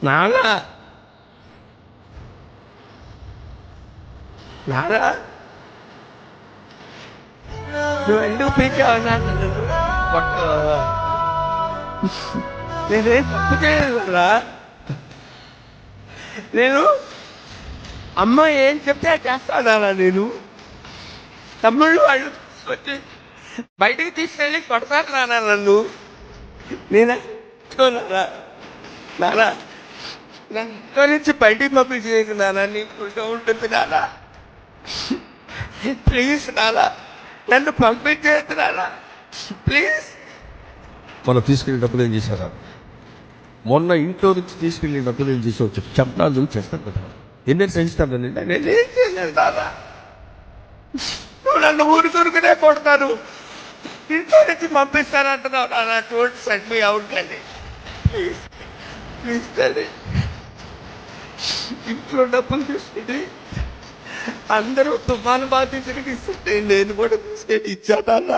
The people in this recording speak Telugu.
నాన్న నాన్న నువ్వు ఎందుకు పీకావు నన్ను? నేనేం తప్పు చేయలేదురా. నేను అమ్మ ఏం చెప్తే చేస్తానా నేను? తమ్ముళ్ళు వాళ్ళు వచ్చి బయటికి తీసుకెళ్ళి కొడతారు నాన్న నన్ను. నేనా నానా నానా నన్ను నుంచి బయటికి పంపించేది నాన్న. నీకు ఉంటుంది నానా, ప్లీజ్ నానా, నన్ను పంపించేది నానా, ప్లీజ్. మనం తీసుకెళ్ళేటప్పుడు ఏం చేశారా? మొన్న ఇంట్లో నుంచి తీసుకెళ్ళినప్పుడు ఏం చేసావు చెప్పడాలు చేస్తాను కదా. ఎన్ని పెంచుతాను నేనేం చేయలేదు నానా. నువ్వు నన్ను ఊరుకునే కొడతాను, ఇంట్లో నుంచి పంపిస్తానంటున్నావు నాన్న. Don't send me out daddy, please please daddy. ఇంట్లో డబ్బులు తీసుకుని అందరూ తుఫాను బాధితుడికి ఇస్తుంటే నేను కూడా తీసుకెళ్ళి ఇచ్చాను నాన్న.